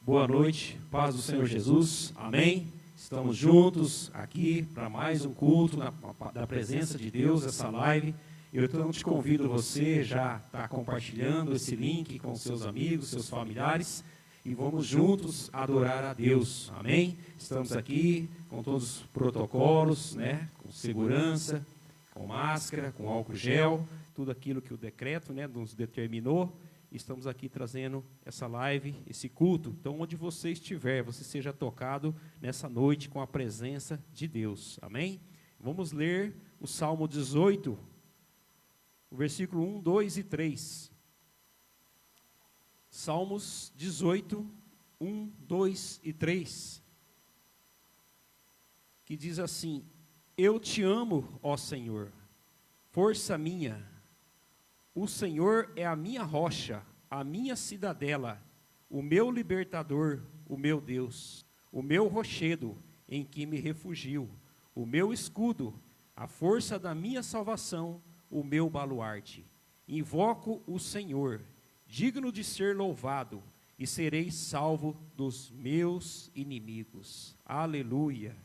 Boa noite, paz do Senhor Jesus, amém? Estamos juntos aqui para mais um culto da presença de Deus, essa live. Eu então te convido você já está compartilhando esse link com seus amigos, seus familiares, e vamos juntos adorar a Deus, amém? Estamos aqui com todos os protocolos, né? Com segurança, com máscara, com álcool gel, tudo aquilo que o decreto, né, nos determinou. Estamos aqui trazendo essa live, esse culto. Então, onde você estiver, você seja tocado nessa noite com a presença de Deus. Amém? Vamos ler o Salmo 18, o versículo 1, 2 e 3. Salmos 18, 1, 2 e 3. Que diz assim: Eu te amo, ó Senhor, força minha. O Senhor é a minha rocha, a minha cidadela, o meu libertador, o meu Deus, o meu rochedo em que me refugio, o meu escudo, a força da minha salvação, o meu baluarte. Invoco o Senhor, digno de ser louvado, e serei salvo dos meus inimigos. Aleluia.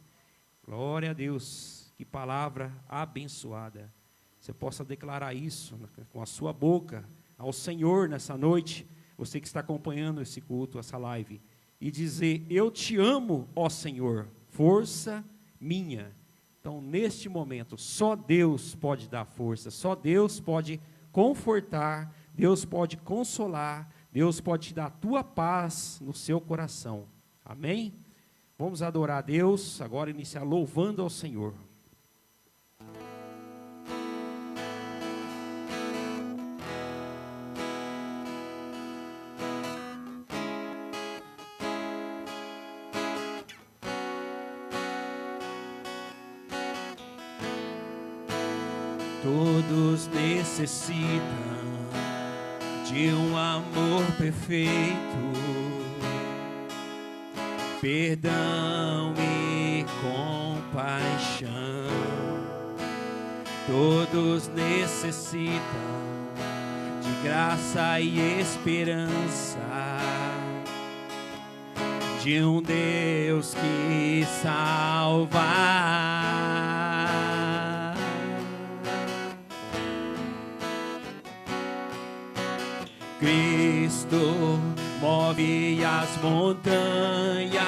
Glória a Deus. Que palavra abençoada. Você possa declarar isso com a sua boca ao Senhor nessa noite, você que está acompanhando esse culto, essa live, e dizer: eu te amo, ó Senhor, força minha. Então, neste momento, só Deus pode dar força, só Deus pode confortar, Deus pode consolar, Deus pode te dar a tua paz no seu coração. Amém? Vamos adorar a Deus, agora iniciar louvando ao Senhor. Todos necessitam de um amor perfeito, perdão e compaixão. Todos necessitam de graça e esperança, de um Deus que salva. Cristo move as montanhas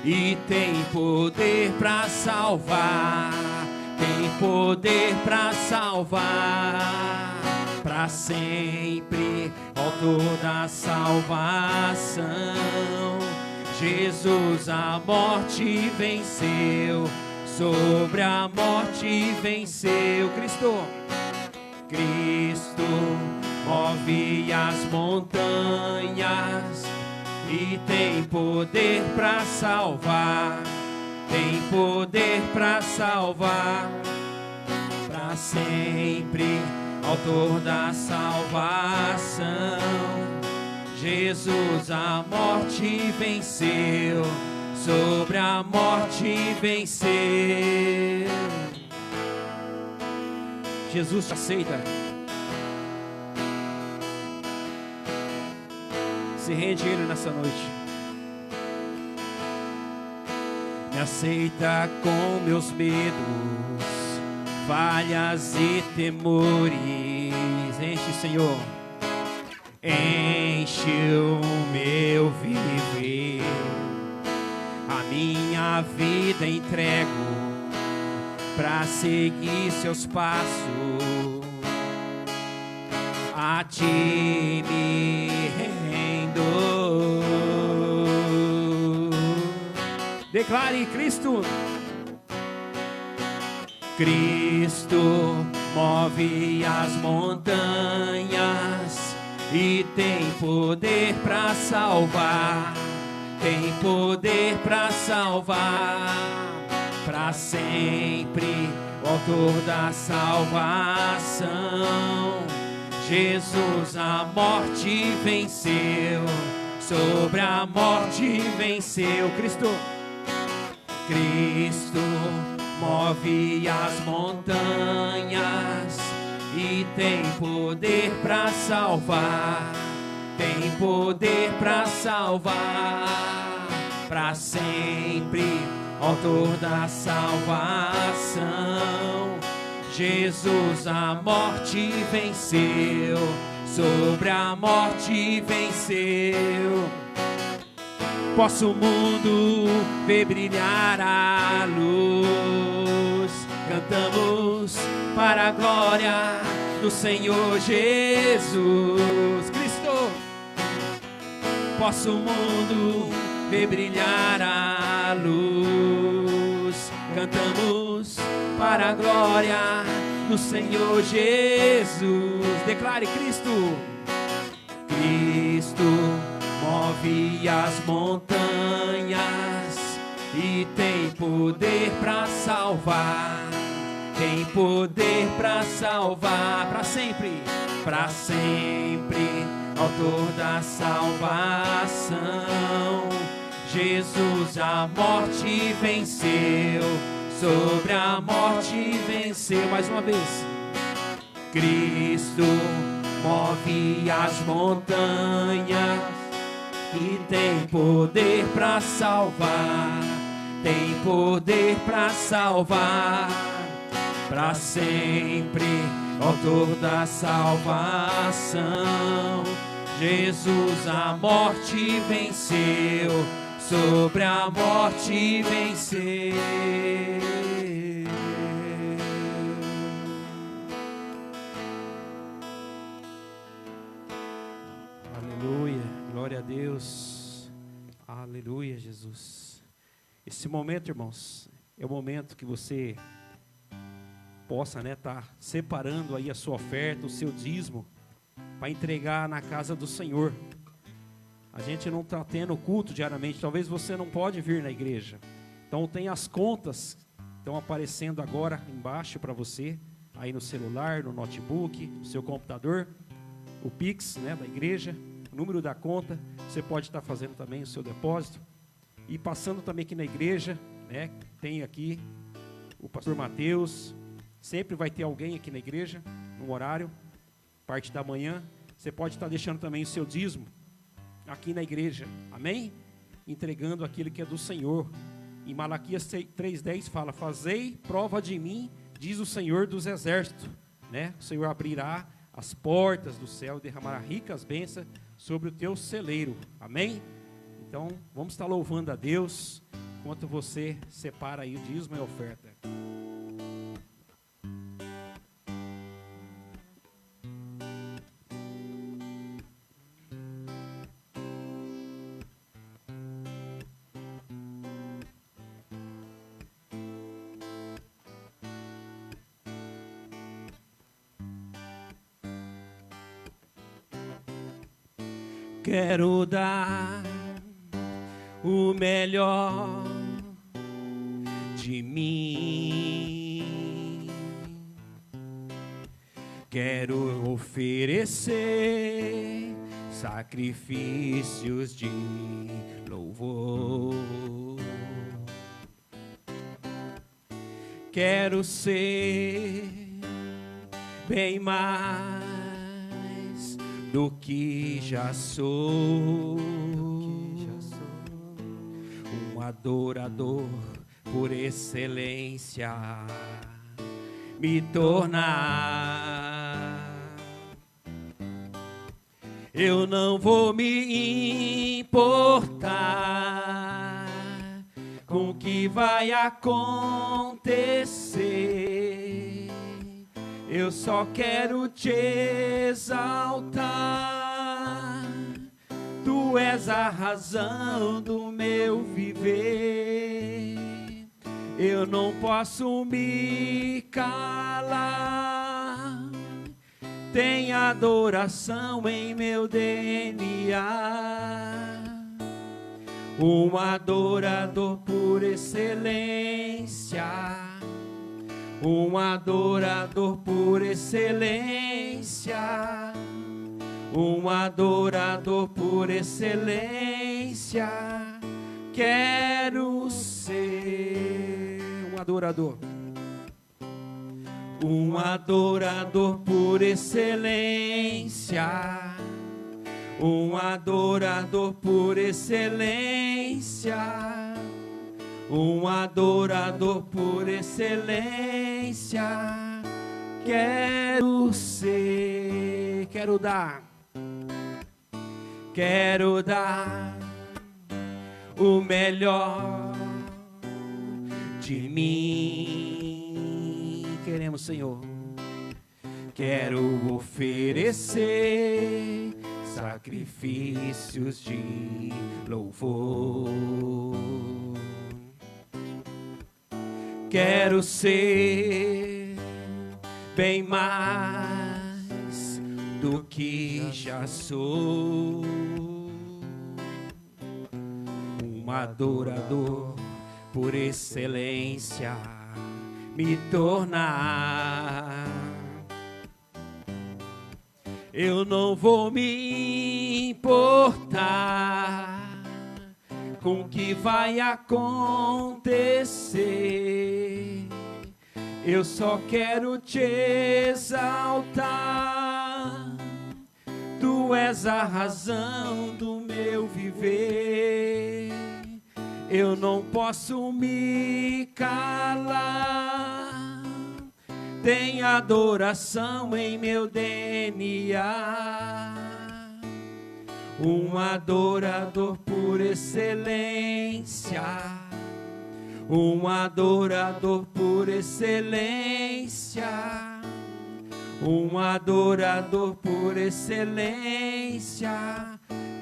e tem poder para salvar, tem poder para salvar, para sempre, autor da salvação. Jesus a morte venceu, sobre a morte venceu. Cristo move as montanhas e tem poder para salvar, tem poder para salvar, para sempre, autor da salvação. Jesus a morte venceu, sobre a morte venceu. Jesus te aceita. Se rende a Ele nessa noite. Me aceita com meus medos, falhas e temores. Enche, Senhor, enche o meu viver. A minha vida entrego pra seguir seus passos. A ti me rendo. Declare: Cristo. Cristo move as montanhas e tem poder para salvar, tem poder para salvar, para sempre, o autor da salvação. Jesus a morte venceu, sobre a morte venceu. Cristo move as montanhas e tem poder para salvar, tem poder para salvar, para sempre, autor da salvação. Jesus a morte venceu, sobre a morte venceu. Posso o mundo ver brilhar a luz, cantamos para a glória do Senhor Jesus Cristo. Posso o mundo ver brilhar a luz, cantamos para a glória do Senhor Jesus. Declare: Cristo, Cristo move as montanhas e tem poder para salvar, tem poder para salvar, para sempre, autor da salvação. Jesus a morte venceu, sobre a morte venceu. Mais uma vez. Cristo move as montanhas e tem poder para salvar, tem poder para salvar, para sempre, autor da salvação. Jesus a morte venceu, sobre a morte venceu. Aleluia, glória a Deus, aleluia, Jesus. Esse momento, irmãos, é o momento que você possa, tá separando aí a sua oferta, o seu dízimo, para entregar na casa do Senhor. A gente não está tendo culto diariamente, talvez você não pode vir na igreja. Então tem as contas, estão aparecendo agora embaixo para você, aí no celular, no notebook, no seu computador, o Pix, da igreja, o número da conta. Você pode estar fazendo também o seu depósito. E passando também aqui na igreja, tem aqui o pastor Mateus. Sempre vai ter alguém aqui na igreja, no horário, parte da manhã. Você pode estar deixando também o seu dízimo aqui na igreja, amém? Entregando aquilo que é do Senhor. Em Malaquias 3:10 fala: fazei prova de mim, diz o Senhor dos exércitos, O Senhor abrirá as portas do céu e derramará ricas bênçãos sobre o teu celeiro, amém? Então, vamos estar louvando a Deus, enquanto você separa aí o dízimo e a oferta. Quero dar o melhor de mim. Quero oferecer sacrifícios de louvor. Quero ser bem mais do que já sou, um adorador por excelência, me tornar. Eu não vou me importar com o que vai acontecer. Eu só quero te exaltar. Tu és a razão do meu viver. Eu não posso me calar. Tem adoração em meu DNA. Um adorador por excelência. Um adorador por excelência. Um adorador por excelência. Quero ser um adorador. Um adorador por excelência. um adorador por excelência, um adorador por excelência. Quero ser, quero dar o melhor de mim. Queremos, Senhor. Quero oferecer sacrifícios de louvor. Quero ser bem mais do que já sou, um adorador por excelência me tornar. Eu não vou me importar com o que vai acontecer. Eu só quero te exaltar. Tu és a razão do meu viver. Eu não posso me calar. Tem adoração em meu DNA. Um adorador por excelência, um adorador por excelência, um adorador por excelência.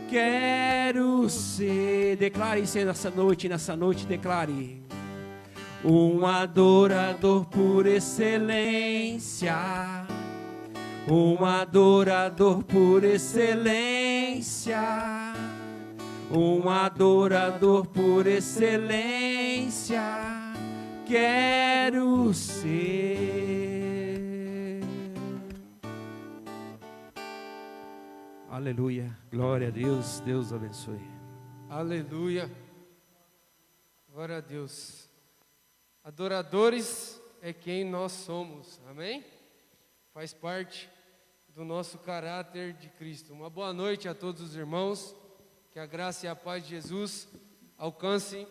Quero ser, declare isso nessa noite, declare. Um adorador por excelência, um adorador por excelência, um adorador por excelência. Quero ser. Aleluia, glória a Deus, Deus abençoe. Aleluia, glória a Deus. Adoradores é quem nós somos, amém? Faz parte do nosso caráter de Cristo. Uma boa noite a todos os irmãos, que a graça e a paz de Jesus alcancem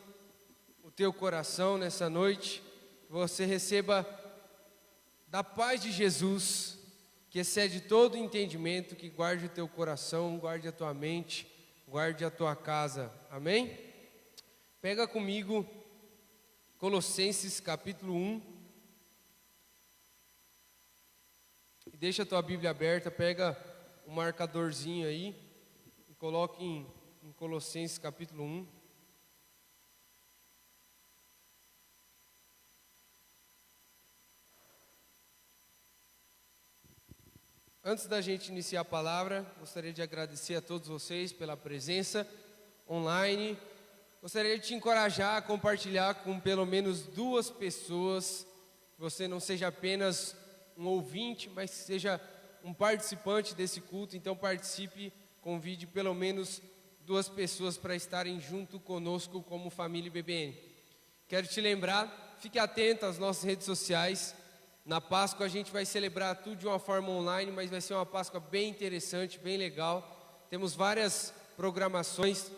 o teu coração nessa noite, que você receba da paz de Jesus, que excede todo entendimento, que guarde o teu coração, guarde a tua mente, guarde a tua casa, amém? Pega comigo Colossenses capítulo 1, e deixa a tua Bíblia aberta, pega um marcadorzinho aí, e coloque em Colossenses capítulo 1. Antes da gente iniciar a palavra, gostaria de agradecer a todos vocês pela presença online. Gostaria de te encorajar a compartilhar com pelo menos 2 pessoas, que você não seja apenas um ouvinte, mas seja um participante desse culto. Então participe, convide pelo menos 2 pessoas para estarem junto conosco como família BBN. Quero te lembrar, fique atento às nossas redes sociais. Na Páscoa a gente vai celebrar tudo de uma forma online, mas vai ser uma Páscoa bem interessante, bem legal. Temos várias programações.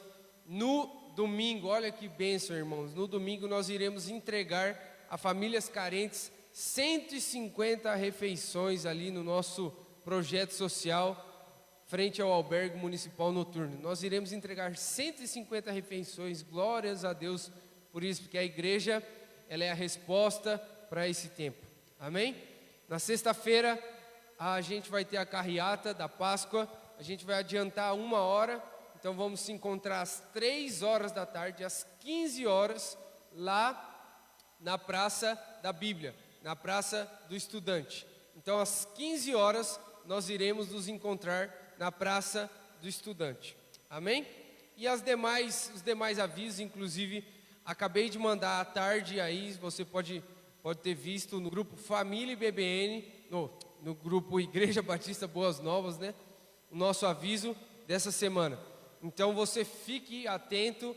No domingo, olha que bênção, irmãos. No domingo nós iremos entregar a famílias carentes 150 refeições ali no nosso projeto social, frente ao albergue municipal noturno. Nós iremos entregar 150 refeições, glórias a Deus por isso, porque a igreja, ela é a resposta para esse tempo, amém? Na sexta-feira, a gente vai ter a carreata da Páscoa, a gente vai adiantar 1 hora, então vamos se encontrar às 3 horas da tarde, às 15 horas, lá na Praça da Bíblia, na Praça do Estudante. Então às 15 horas nós iremos nos encontrar na Praça do Estudante, amém? E os demais avisos, inclusive, acabei de mandar à tarde aí, você pode ter visto no grupo Família BBN, no grupo Igreja Batista Boas Novas, né? O nosso aviso dessa semana. Então você fique atento,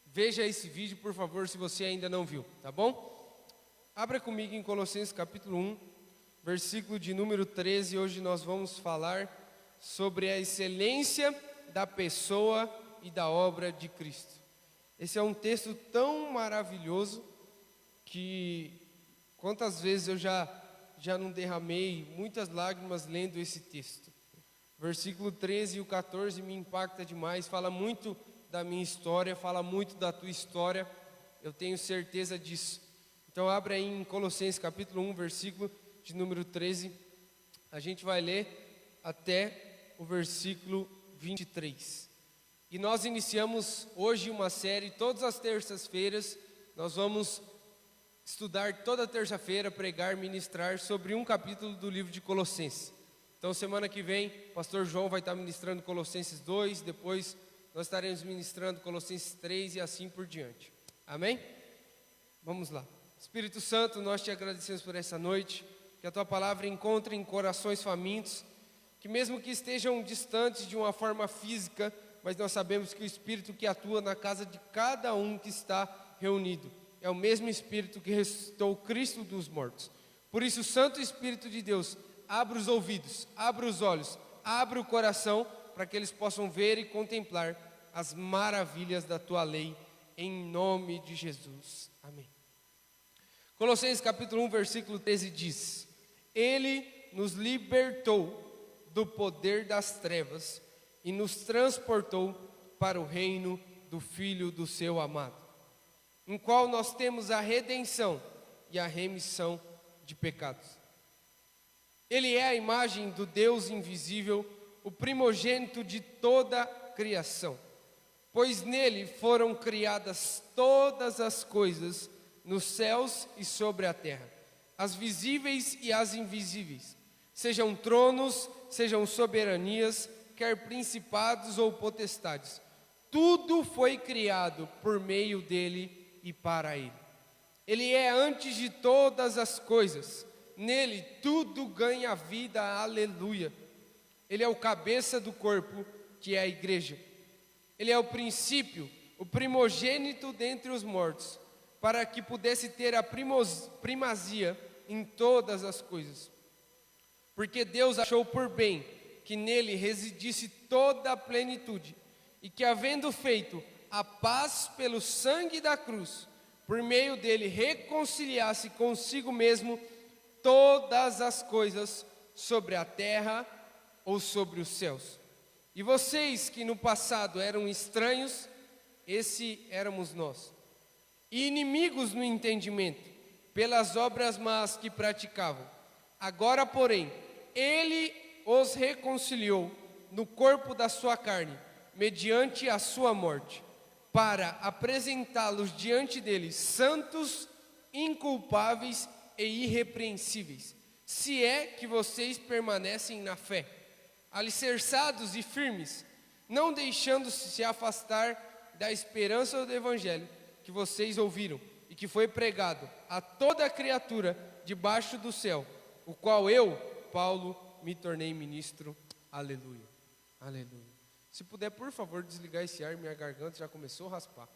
veja esse vídeo, por favor, se você ainda não viu, tá bom? Abra comigo em Colossenses capítulo 1, versículo de número 13, hoje nós vamos falar sobre a excelência da pessoa e da obra de Cristo. Esse é um texto tão maravilhoso que quantas vezes eu já não derramei muitas lágrimas lendo esse texto. Versículo 13 e o 14 me impacta demais, fala muito da minha história, fala muito da tua história, eu tenho certeza disso. Então abre aí em Colossenses capítulo 1, versículo de número 13, a gente vai ler até o versículo 23. E nós iniciamos hoje uma série, todas as terças-feiras, nós vamos estudar toda terça-feira, pregar, ministrar sobre um capítulo do livro de Colossenses. Então semana que vem, o pastor João vai estar ministrando Colossenses 2, depois nós estaremos ministrando Colossenses 3 e assim por diante. Amém? Vamos lá. Espírito Santo, nós te agradecemos por essa noite, que a tua palavra encontre em corações famintos, que mesmo que estejam distantes de uma forma física, mas nós sabemos que o Espírito que atua na casa de cada um que está reunido é o mesmo Espírito que ressuscitou Cristo dos mortos. Por isso, Santo Espírito de Deus, abra os ouvidos, abra os olhos, abra o coração, para que eles possam ver e contemplar as maravilhas da tua lei, em nome de Jesus. Amém. Colossenses capítulo 1, versículo 13 diz: Ele nos libertou do poder das trevas e nos transportou para o reino do Filho do seu amado, em qual nós temos a redenção e a remissão de pecados. Ele é a imagem do Deus invisível, o primogênito de toda a criação, pois nele foram criadas todas as coisas nos céus e sobre a terra, as visíveis e as invisíveis, sejam tronos, sejam soberanias, quer principados ou potestades. Tudo foi criado por meio dele e para ele. Ele é antes de todas as coisas, nele tudo ganha vida, aleluia. Ele é o cabeça do corpo, que é a igreja. Ele é o princípio, o primogênito dentre os mortos, para que pudesse ter a primazia em todas as coisas. Porque Deus achou por bem que nele residisse toda a plenitude, e que, havendo feito a paz pelo sangue da cruz, por meio dele reconciliasse consigo mesmo todas as coisas sobre a terra ou sobre os céus. E vocês que no passado eram estranhos, esse éramos nós, e inimigos no entendimento, pelas obras más que praticavam. Agora, porém, ele os reconciliou no corpo da sua carne, mediante a sua morte, para apresentá-los diante dele santos, inculpáveis e irrepreensíveis, se é que vocês permanecem na fé, alicerçados e firmes, não deixando-se se afastar da esperança do evangelho que vocês ouviram e que foi pregado a toda a criatura debaixo do céu, o qual eu, Paulo, me tornei ministro. Aleluia, aleluia. Se puder, por favor, desligar esse ar, minha garganta já começou a raspar.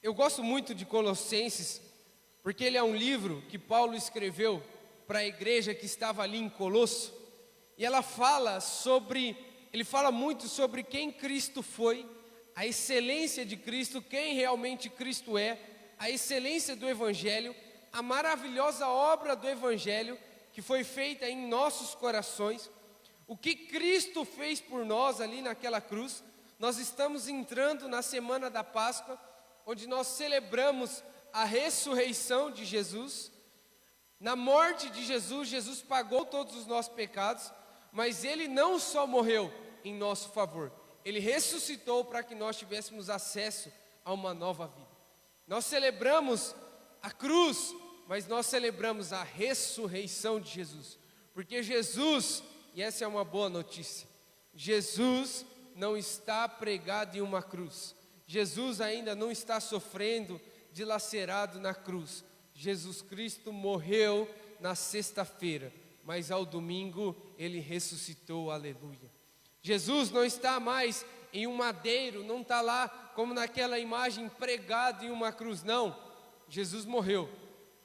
Eu gosto muito de Colossenses, porque ele é um livro que Paulo escreveu para a igreja que estava ali em Colosso, e ele fala muito sobre quem Cristo foi, a excelência de Cristo, quem realmente Cristo é, a excelência do Evangelho, a maravilhosa obra do Evangelho que foi feita em nossos corações, o que Cristo fez por nós ali naquela cruz. Nós estamos entrando na semana da Páscoa, onde nós celebramos a ressurreição de Jesus. Na morte de Jesus, Jesus pagou todos os nossos pecados, mas Ele não só morreu em nosso favor, Ele ressuscitou para que nós tivéssemos acesso a uma nova vida. Nós celebramos a cruz, mas nós celebramos a ressurreição de Jesus, porque Jesus, e essa é uma boa notícia, Jesus não está pregado em uma cruz, Jesus ainda não está sofrendo, dilacerado na cruz. Jesus Cristo morreu na sexta-feira, mas ao domingo Ele ressuscitou, aleluia. Jesus não está mais em um madeiro, não está lá como naquela imagem pregado em uma cruz, não. Jesus morreu,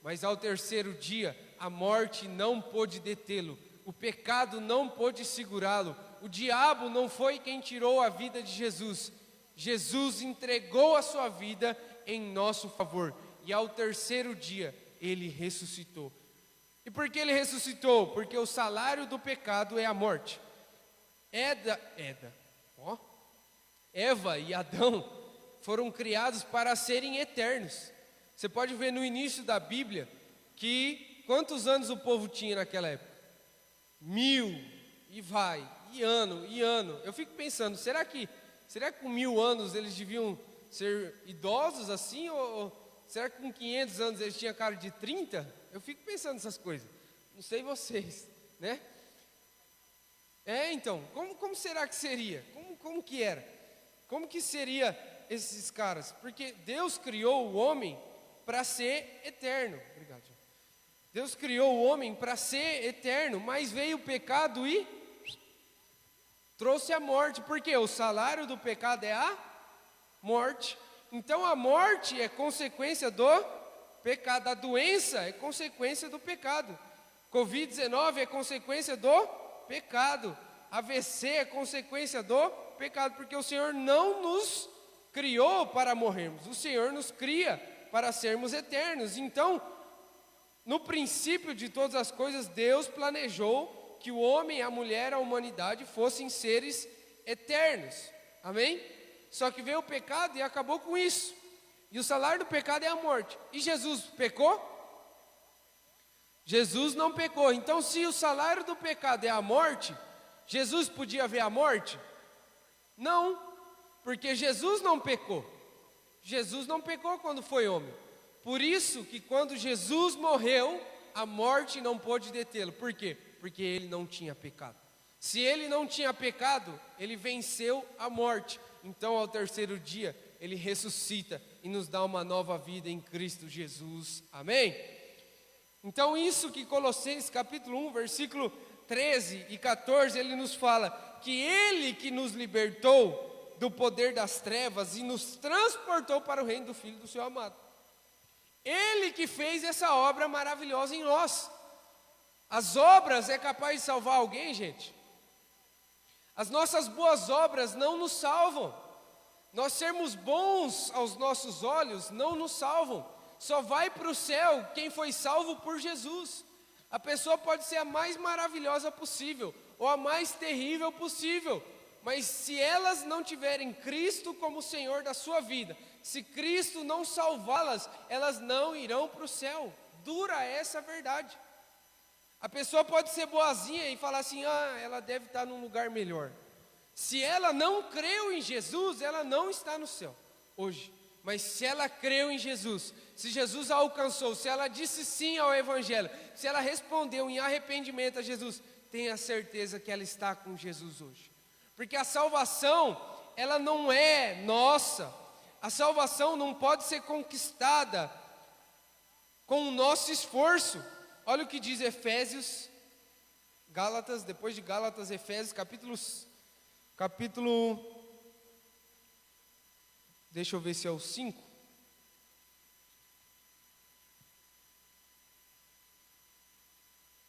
mas ao terceiro dia a morte não pôde detê-lo, o pecado não pôde segurá-lo, o diabo não foi quem tirou a vida de Jesus. Jesus entregou a sua vida em nosso favor, e ao terceiro dia ele ressuscitou. E por que ele ressuscitou? Porque o salário do pecado é a morte. Eva e Adão foram criados para serem eternos. Você pode ver no início da Bíblia que quantos anos o povo tinha naquela época? 1000, e vai, e ano. Eu fico pensando, será que com 1000 anos eles deviam ser idosos assim? Ou será que com 500 anos eles tinham cara de 30? Eu fico pensando nessas coisas. Não sei vocês, né? Então, como será que seria? Como que era? Como que seria esses caras? Porque Deus criou o homem para ser eterno. Obrigado, João. Deus criou o homem para ser eterno, mas veio o pecado e trouxe a morte. Porque o salário do pecado é a morte. Então a morte é consequência do pecado, a doença é consequência do pecado, Covid-19 é consequência do pecado, AVC é consequência do pecado, porque o Senhor não nos criou para morrermos, o Senhor nos cria para sermos eternos. Então, no princípio de todas as coisas, Deus planejou que o homem, a mulher, a humanidade fossem seres eternos, amém? Só que veio o pecado e acabou com isso. E o salário do pecado é a morte. E Jesus pecou? Jesus não pecou. Então, se o salário do pecado é a morte, Jesus podia ver a morte? Não, porque Jesus não pecou. Jesus não pecou quando foi homem. Por isso que quando Jesus morreu, a morte não pôde detê-lo. Por quê? Porque ele não tinha pecado. Se ele não tinha pecado, ele venceu a morte. Então, ao terceiro dia, ele ressuscita e nos dá uma nova vida em Cristo Jesus. Amém? Então, isso que Colossenses capítulo 1, versículo 13 e 14, ele nos fala que ele que nos libertou do poder das trevas e nos transportou para o reino do Filho do seu amado. Ele que fez essa obra maravilhosa em nós. As obras é capaz de salvar alguém, gente? As nossas boas obras não nos salvam. Nós sermos bons aos nossos olhos não nos salvam. Só vai para o céu quem foi salvo por Jesus. A pessoa pode ser a mais maravilhosa possível, ou a mais terrível possível, mas se elas não tiverem Cristo como Senhor da sua vida, se Cristo não salvá-las, elas não irão para o céu. Dura essa verdade. A pessoa pode ser boazinha e falar assim, ela deve estar num lugar melhor. Se ela não creu em Jesus, ela não está no céu hoje. Mas se ela creu em Jesus, se Jesus a alcançou, se ela disse sim ao Evangelho, se ela respondeu em arrependimento a Jesus, tenha certeza que ela está com Jesus hoje. Porque a salvação, ela não é nossa. A salvação não pode ser conquistada com o nosso esforço. Olha o que diz Efésios, Gálatas, depois de Gálatas, Efésios, capítulo, deixa eu ver se é o 5.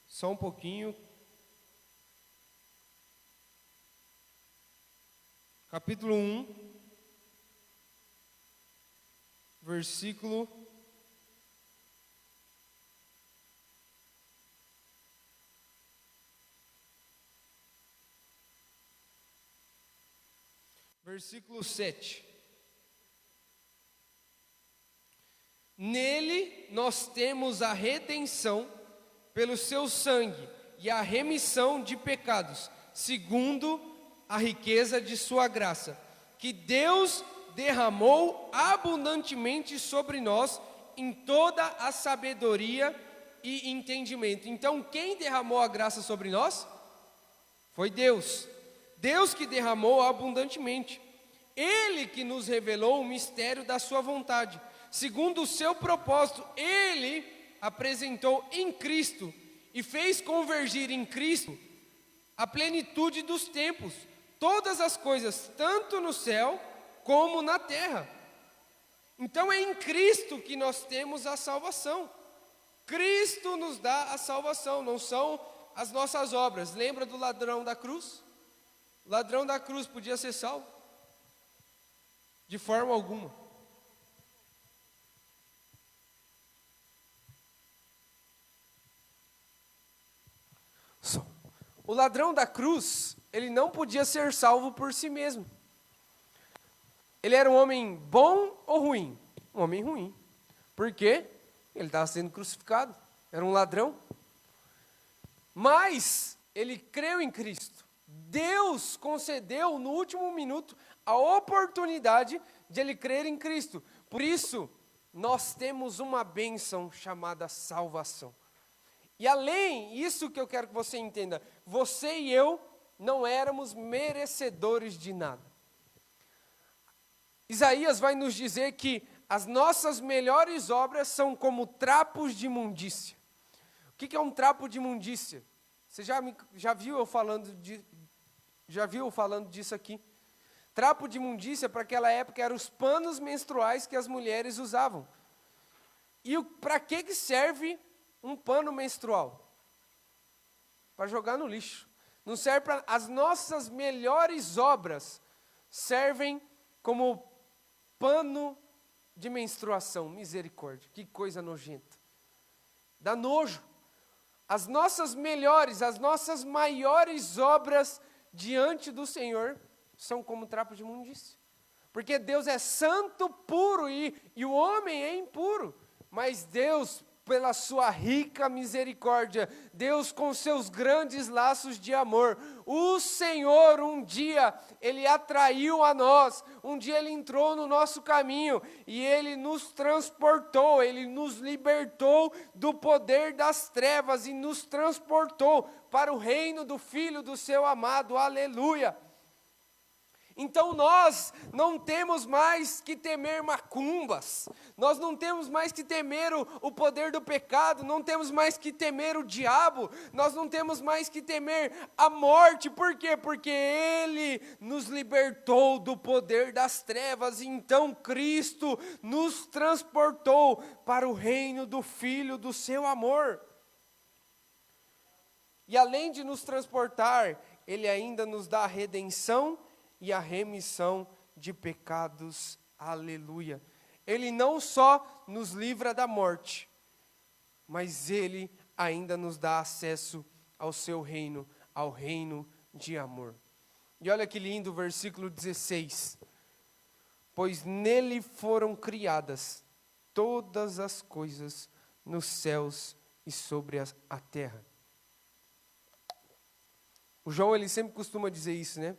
Só um pouquinho. Capítulo 1, versículo 7. Nele nós temos a redenção pelo seu sangue e a remissão de pecados, segundo a riqueza de sua graça, que Deus derramou abundantemente sobre nós em toda a sabedoria e entendimento. Então, quem derramou a graça sobre nós? Foi Deus. Deus que derramou abundantemente. Ele que nos revelou o mistério da sua vontade, segundo o seu propósito. Ele apresentou em Cristo e fez convergir em Cristo a plenitude dos tempos, todas as coisas, tanto no céu como na terra. Então é em Cristo que nós temos a salvação. Cristo nos dá a salvação, não são as nossas obras. Lembra do ladrão da cruz? O ladrão da cruz podia ser salvo? De forma alguma. O ladrão da cruz, ele não podia ser salvo por si mesmo. Ele era um homem bom ou ruim? Um homem ruim. Por quê? Ele estava sendo crucificado. Era um ladrão. Mas ele creu em Cristo. Deus concedeu no último minuto a oportunidade de ele crer em Cristo. Por isso, nós temos uma bênção chamada salvação. E além, isso que eu quero que você entenda, você e eu não éramos merecedores de nada. Isaías vai nos dizer que as nossas melhores obras são como trapos de imundícia. O que é um trapo de imundícia? Você já viu eu falando disso aqui? Trapo de imundícia, para aquela época, eram os panos menstruais que as mulheres usavam. E para que serve um pano menstrual? Para jogar no lixo. Não serve para... As nossas melhores obras servem como pano de menstruação. Misericórdia, que coisa nojenta. Dá nojo. As nossas melhores, as nossas maiores obras diante do Senhor são como trapos de imundícia. Porque Deus é santo, puro e o homem é impuro. Mas Deus, pela sua rica misericórdia, Deus com seus grandes laços de amor, o Senhor um dia, Ele atraiu a nós, um dia Ele entrou no nosso caminho e Ele nos transportou, Ele nos libertou do poder das trevas e nos transportou para o reino do Filho do seu amado, aleluia. Então nós não temos mais que temer macumbas, nós não temos mais que temer o poder do pecado, não temos mais que temer o diabo, nós não temos mais que temer a morte. Por quê? Porque Ele nos libertou do poder das trevas, então Cristo nos transportou para o reino do Filho do seu amor. E além de nos transportar, Ele ainda nos dá a redenção e a remissão de pecados, aleluia. Ele não só nos livra da morte, mas Ele ainda nos dá acesso ao seu reino, ao reino de amor. E olha que lindo o versículo 16. Pois nele foram criadas todas as coisas nos céus e sobre a terra. O João, ele sempre costuma dizer isso, né?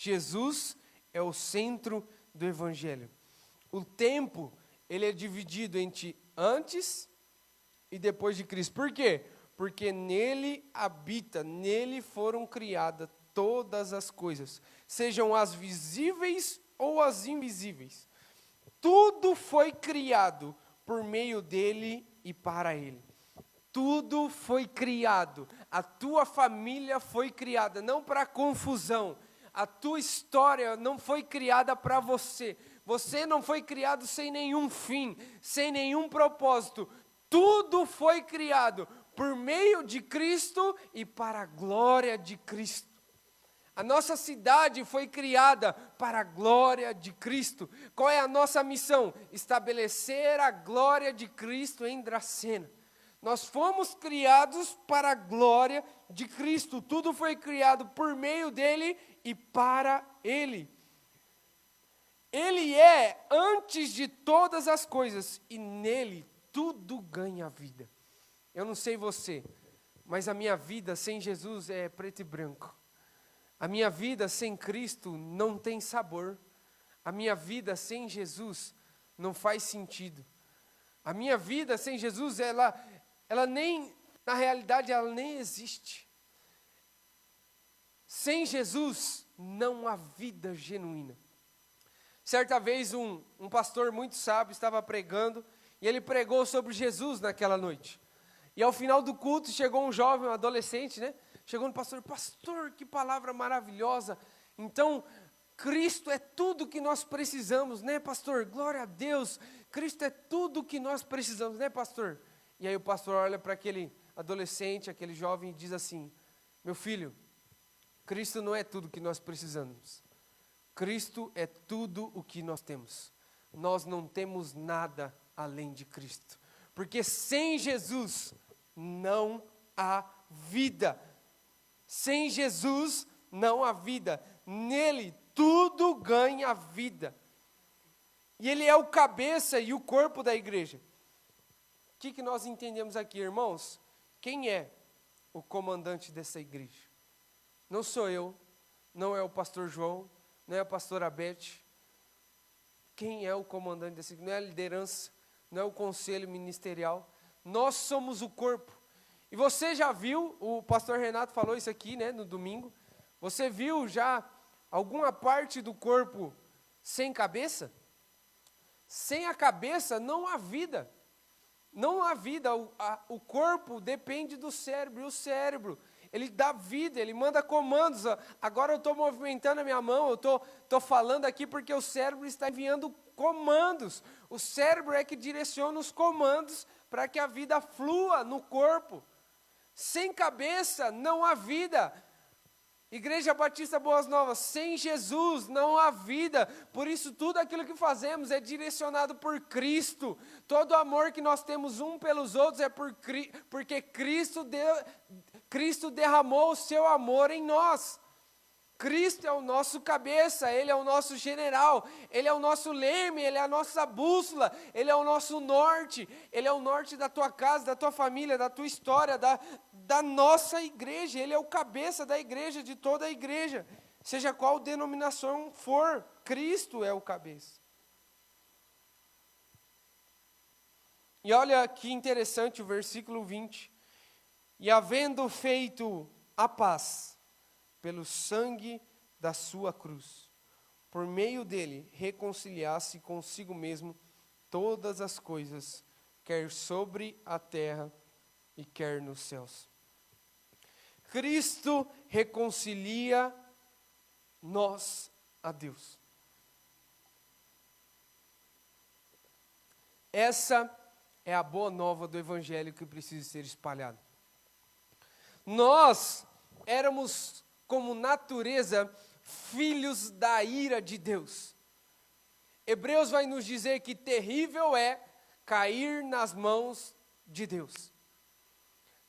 Jesus é o centro do Evangelho. O tempo, ele é dividido entre antes e depois de Cristo. Por quê? Porque nele habita, nele foram criadas todas as coisas, sejam as visíveis ou as invisíveis. Tudo foi criado por meio dele e para ele. Tudo foi criado. A tua família foi criada, não para confusão. A tua história não foi criada para você. Você não foi criado sem nenhum fim, sem nenhum propósito. Tudo foi criado por meio de Cristo e para a glória de Cristo. A nossa cidade foi criada para a glória de Cristo. Qual é a nossa missão? Estabelecer a glória de Cristo em Dracena. Nós fomos criados para a glória de Cristo. Tudo foi criado por meio dele e para ele. Ele é antes de todas as coisas e nele tudo ganha vida. Eu não sei você, mas a minha vida sem Jesus é preto e branco. A minha vida sem Cristo não tem sabor. A minha vida sem Jesus não faz sentido. A minha vida sem Jesus, ela nem, na realidade, ela nem existe. Sem Jesus, não há vida genuína. Certa vez, um pastor muito sábio estava pregando, e ele pregou sobre Jesus naquela noite. E ao final do culto, chegou um jovem, um adolescente, né? Chegou no pastor, que palavra maravilhosa. Então, Cristo é tudo que nós precisamos, né, pastor? Glória a Deus, Cristo é tudo que nós precisamos, né, pastor? E aí o pastor olha para aquele adolescente, aquele jovem e diz assim: meu filho, Cristo não é tudo que nós precisamos. Cristo é tudo o que nós temos. Nós não temos nada além de Cristo. Porque sem Jesus não há vida. Sem Jesus não há vida. Nele tudo ganha vida. E Ele é o cabeça e o corpo da igreja. O que nós entendemos aqui, irmãos? Quem é o comandante dessa igreja? Não sou eu, não é o pastor João, não é a pastora Beth. Quem é o comandante dessa igreja? Não é a liderança, não é o conselho ministerial. Nós somos o corpo. E você já viu, o pastor Renato falou isso aqui, né, no domingo. Você viu já alguma parte do corpo sem cabeça? Sem a cabeça não há vida. Não há vida. O corpo depende do cérebro. E o cérebro, ele dá vida, ele manda comandos. Agora eu estou movimentando a minha mão, eu estou falando aqui porque o cérebro está enviando comandos. O cérebro é que direciona os comandos para que a vida flua no corpo. Sem cabeça não há vida. Igreja Batista Boas Novas, sem Jesus não há vida. Por isso tudo aquilo que fazemos é direcionado por Cristo. Todo amor que nós temos um pelos outros é porque Cristo derramou o seu amor em nós. Cristo é o nosso cabeça, Ele é o nosso general, Ele é o nosso leme, Ele é a nossa bússola, Ele é o nosso norte, Ele é o norte da tua casa, da tua família, da tua história, da nossa igreja. Ele é o cabeça da igreja, de toda a igreja, seja qual denominação for, Cristo é o cabeça. E olha que interessante o versículo 20. E havendo feito a paz pelo sangue da sua cruz, por meio dele reconciliasse consigo mesmo todas as coisas, quer sobre a terra e quer nos céus. Cristo reconcilia nós a Deus. Essa é a boa nova do evangelho que precisa ser espalhada. Nós éramos, como natureza, filhos da ira de Deus. Hebreus vai nos dizer que terrível é cair nas mãos de Deus.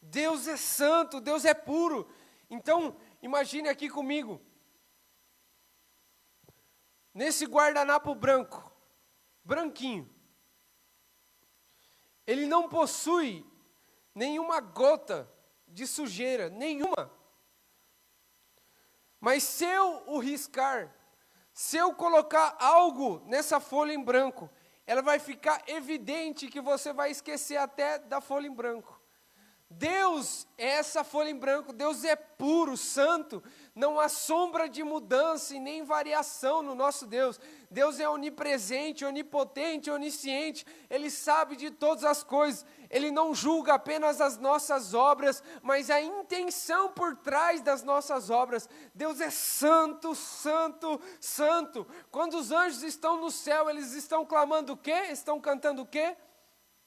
Deus é santo, Deus é puro. Então, imagine aqui comigo, nesse guardanapo branco, branquinho, ele não possui nenhuma gota de sujeira, nenhuma. Mas se eu o riscar, se eu colocar algo nessa folha em branco, ela vai ficar evidente que você vai esquecer até da folha em branco. Deus é essa folha em branco, Deus é puro, santo, não há sombra de mudança e nem variação no nosso Deus. Deus é onipresente, onipotente, onisciente, Ele sabe de todas as coisas, Ele não julga apenas as nossas obras, mas a intenção por trás das nossas obras. Deus é santo, santo, santo. Quando os anjos estão no céu, eles estão clamando o quê? Estão cantando o quê?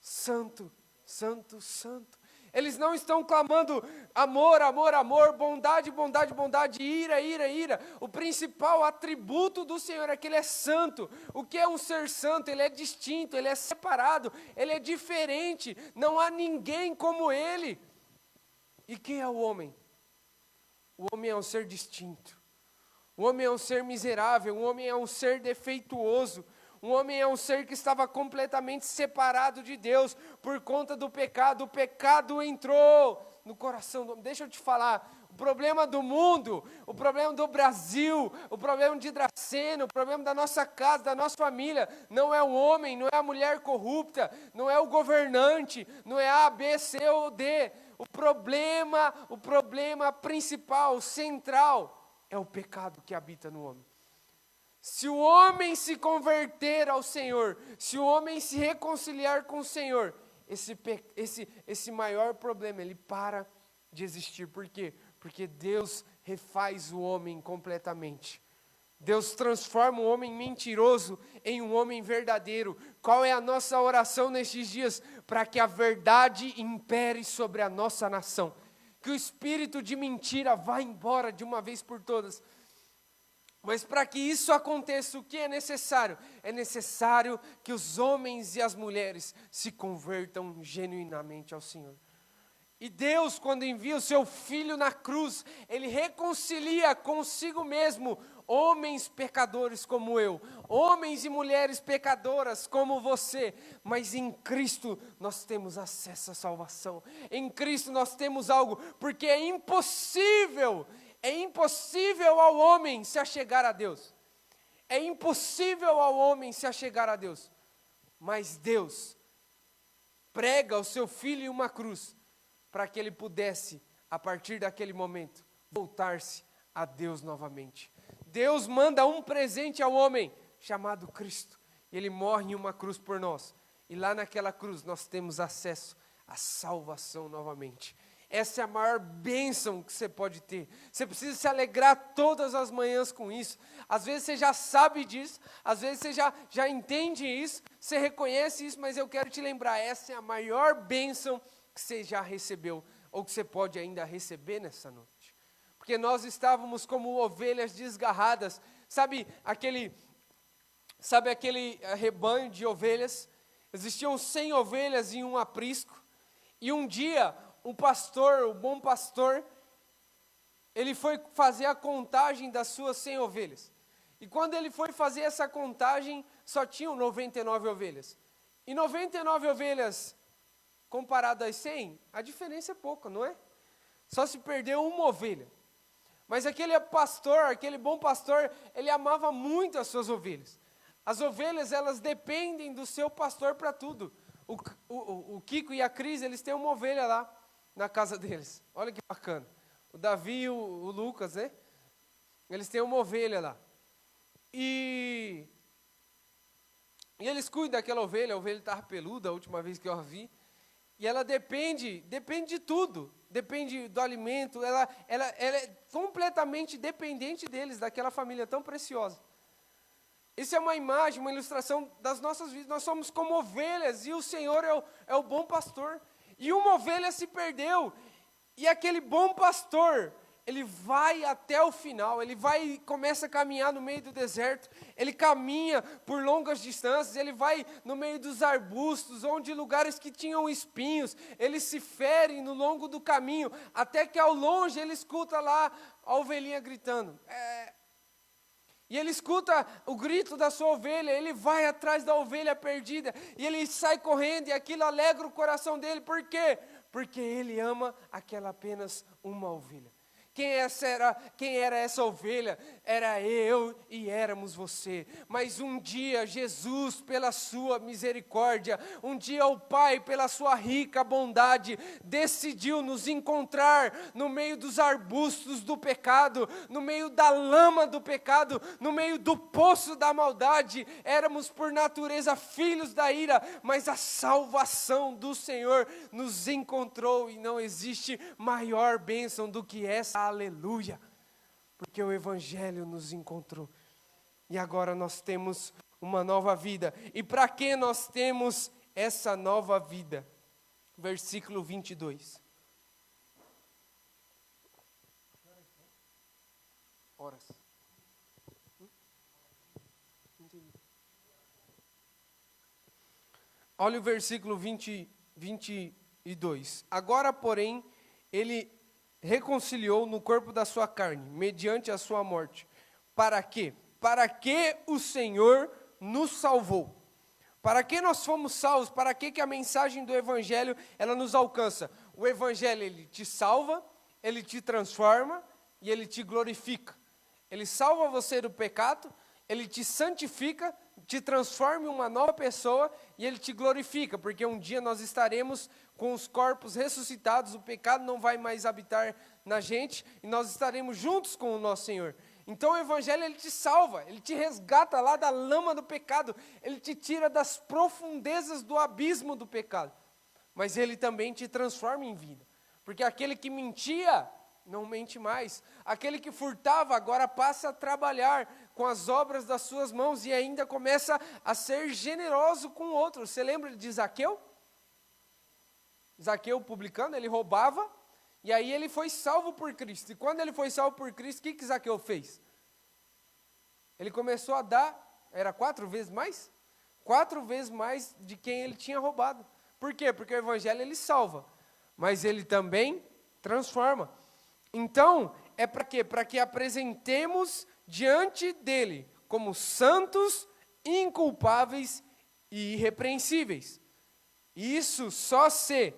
Santo, santo, santo. Eles não estão clamando amor, amor, amor, bondade, bondade, bondade, ira, ira, ira. O principal atributo do Senhor é que Ele é santo. O que é um ser santo? Ele é distinto, Ele é separado, Ele é diferente. Não há ninguém como Ele. E quem é o homem? O homem é um ser distinto. O homem é um ser miserável, o homem é um ser defeituoso. Um homem é um ser que estava completamente separado de Deus por conta do pecado. O pecado entrou no coração do homem. Deixa eu te falar, o problema do mundo, o problema do Brasil, o problema de Dracena, o problema da nossa casa, da nossa família, não é o homem, não é a mulher corrupta, não é o governante, não é A, B, C ou D. O problema principal, central, é o pecado que habita no homem. Se o homem se converter ao Senhor, se o homem se reconciliar com o Senhor, esse maior problema, ele para de existir. Por quê? Porque Deus refaz o homem completamente. Deus transforma um homem mentiroso em um homem verdadeiro. Qual é a nossa oração nestes dias? Para que a verdade impere sobre a nossa nação. Que o espírito de mentira vá embora de uma vez por todas. Mas para que isso aconteça, o que é necessário? É necessário que os homens e as mulheres se convertam genuinamente ao Senhor. E Deus, quando envia o seu Filho na cruz, Ele reconcilia consigo mesmo homens pecadores como eu, homens e mulheres pecadoras como você, mas em Cristo nós temos acesso à salvação. Em Cristo nós temos algo, porque é impossível ao homem se achegar a Deus. É impossível ao homem se achegar a Deus. Mas Deus prega o seu Filho em uma cruz, para que ele pudesse, a partir daquele momento, voltar-se a Deus novamente. Deus manda um presente ao homem, chamado Cristo. Ele morre em uma cruz por nós. E lá naquela cruz nós temos acesso à salvação novamente. Essa é a maior bênção que você pode ter. Você precisa se alegrar todas as manhãs com isso. Às vezes você já sabe disso, às vezes você já entende isso, você reconhece isso, mas eu quero te lembrar, essa é a maior bênção que você já recebeu, ou que você pode ainda receber nessa noite. Porque nós estávamos como ovelhas desgarradas. Sabe aquele rebanho de ovelhas? Existiam 100 ovelhas em um aprisco. E um dia, o bom pastor, ele foi fazer a contagem das suas 100 ovelhas. E quando ele foi fazer essa contagem, só tinham 99 ovelhas. E 99 ovelhas, comparado às 100, a diferença é pouca, não é? Só se perdeu uma ovelha. Mas aquele bom pastor, ele amava muito as suas ovelhas. As ovelhas, elas dependem do seu pastor para tudo. O Kiko e a Cris, eles têm uma ovelha lá na casa deles. Olha que bacana. O Davi e o Lucas, né? Eles têm uma ovelha lá. E eles cuidam daquela ovelha. A ovelha estava peluda a última vez que eu a vi. E ela depende de tudo. Depende do alimento. Ela é completamente dependente deles, daquela família tão preciosa. Isso é uma imagem, uma ilustração das nossas vidas. Nós somos como ovelhas e o Senhor é o bom pastor. E uma ovelha se perdeu. E aquele bom pastor, ele vai até o final. Ele começa a caminhar no meio do deserto. Ele caminha por longas distâncias. Ele vai no meio dos arbustos, onde lugares que tinham espinhos. Ele se fere no longo do caminho. Até que ao longe ele escuta lá a ovelhinha gritando. E ele escuta o grito da sua ovelha, ele vai atrás da ovelha perdida, e ele sai correndo, e aquilo alegra o coração dele. Por quê? Porque ele ama aquela apenas uma ovelha. Quem era essa ovelha? Era eu e éramos você. Mas um dia Jesus, pela sua misericórdia, um dia o Pai, pela sua rica bondade, decidiu nos encontrar no meio dos arbustos do pecado, no meio da lama do pecado, no meio do poço da maldade. Éramos por natureza filhos da ira, mas a salvação do Senhor nos encontrou, e não existe maior bênção do que essa. Aleluia, porque o Evangelho nos encontrou, e agora nós temos uma nova vida. E para que nós temos essa nova vida? Versículo 22. Horas. Olha o versículo 22. Agora, porém, ele reconciliou no corpo da sua carne, mediante a sua morte. Para quê? Para que o Senhor nos salvou. Para que nós fomos salvos? Para que a mensagem do Evangelho, ela nos alcança? O Evangelho, ele te salva, ele te transforma e ele te glorifica. Ele salva você do pecado, ele te santifica, te transforma em uma nova pessoa e ele te glorifica, porque um dia nós estaremos com os corpos ressuscitados, o pecado não vai mais habitar na gente e nós estaremos juntos com o nosso Senhor. Então o Evangelho, ele te salva, ele te resgata lá da lama do pecado, ele te tira das profundezas do abismo do pecado, mas ele também te transforma em vida, porque aquele que mentia, não mente mais. Aquele que furtava agora passa a trabalhar com as obras das suas mãos e ainda começa a ser generoso com o outro. Você lembra de Zaqueu? Zaqueu, publicano, ele roubava e aí ele foi salvo por Cristo. E quando ele foi salvo por Cristo, o que Zaqueu fez? Ele começou a dar, era 4 vezes mais? 4 vezes mais de quem ele tinha roubado. Por quê? Porque o evangelho ele salva, mas ele também transforma. Então, é para quê? Para que apresentemos diante dele como santos, inculpáveis e irrepreensíveis. Isso só se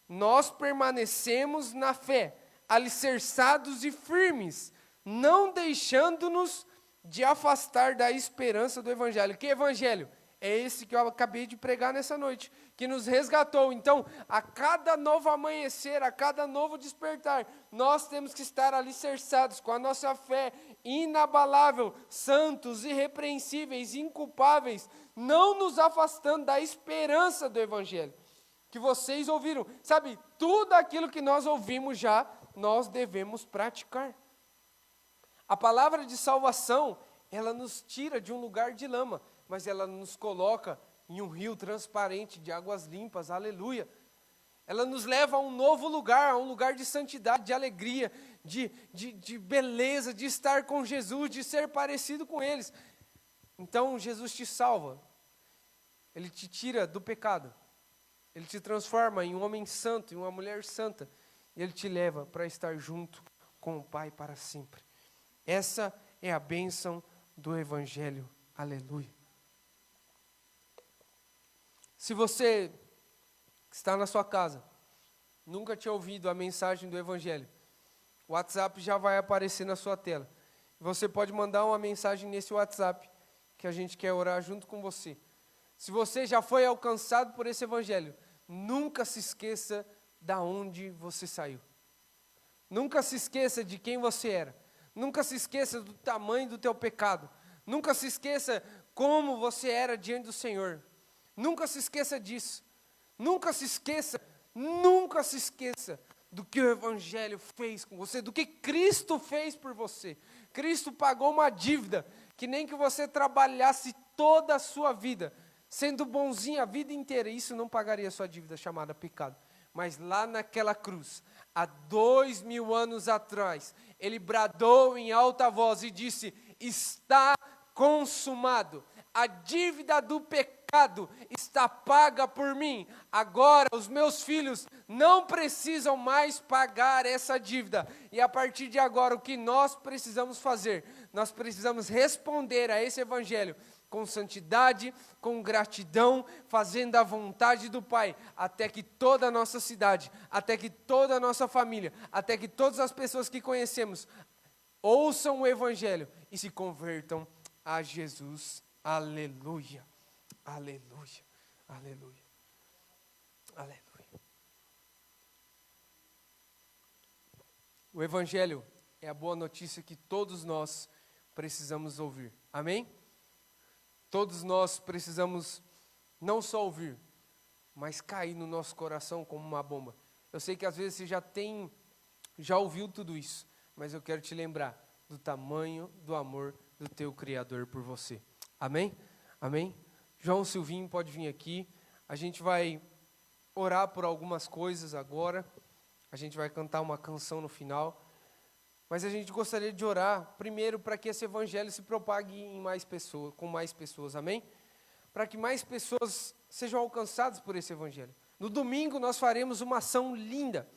nós permanecemos na fé, alicerçados e firmes, não deixando-nos de afastar da esperança do evangelho. Que evangelho? É esse que eu acabei de pregar nessa noite, que nos resgatou. Então, a cada novo amanhecer, a cada novo despertar, nós temos que estar alicerçados com a nossa fé inabalável, santos, irrepreensíveis, inculpáveis, não nos afastando da esperança do evangelho. Que vocês ouviram, sabe, tudo aquilo que nós ouvimos já, nós devemos praticar. A palavra de salvação, ela nos tira de um lugar de lama, mas ela nos coloca em um rio transparente de águas limpas, aleluia. Ela nos leva a um novo lugar, a um lugar de santidade, de alegria, de beleza, de estar com Jesus, de ser parecido com eles. Então Jesus te salva, Ele te tira do pecado, Ele te transforma em um homem santo, em uma mulher santa, e Ele te leva para estar junto com o Pai para sempre. Essa é a bênção do Evangelho, aleluia. Se você está na sua casa, nunca tinha ouvido a mensagem do Evangelho, o WhatsApp já vai aparecer na sua tela. Você pode mandar uma mensagem nesse WhatsApp, que a gente quer orar junto com você. Se você já foi alcançado por esse Evangelho, nunca se esqueça da onde você saiu. Nunca se esqueça de quem você era. Nunca se esqueça do tamanho do teu pecado. Nunca se esqueça como você era diante do Senhor. Nunca se esqueça disso. Nunca se esqueça do que o Evangelho fez com você, do que Cristo fez por você. Cristo pagou uma dívida que nem que você trabalhasse toda a sua vida, sendo bonzinho a vida inteira, isso não pagaria a sua dívida chamada pecado. Mas lá naquela cruz, há 2000 anos atrás, Ele bradou em alta voz e disse: está consumado. A dívida do pecado está paga por mim. Agora os meus filhos não precisam mais pagar essa dívida. E a partir de agora, o que nós precisamos fazer? Nós precisamos responder a esse Evangelho com santidade, com gratidão, fazendo a vontade do Pai, até que toda a nossa cidade, até que toda a nossa família, até que todas as pessoas que conhecemos ouçam o Evangelho e se convertam a Jesus. Aleluia, aleluia, aleluia, aleluia. O Evangelho é a boa notícia que todos nós precisamos ouvir, amém? Todos nós precisamos não só ouvir, mas cair no nosso coração como uma bomba. Eu sei que às vezes você já ouviu tudo isso, mas eu quero te lembrar do tamanho do amor do teu Criador por você. Amém? Amém? João Silvinho pode vir aqui. A gente vai orar por algumas coisas agora. A gente vai cantar uma canção no final. Mas a gente gostaria de orar primeiro para que esse evangelho se propague em mais pessoas, com mais pessoas. Amém? Para que mais pessoas sejam alcançadas por esse evangelho. No domingo nós faremos uma ação linda.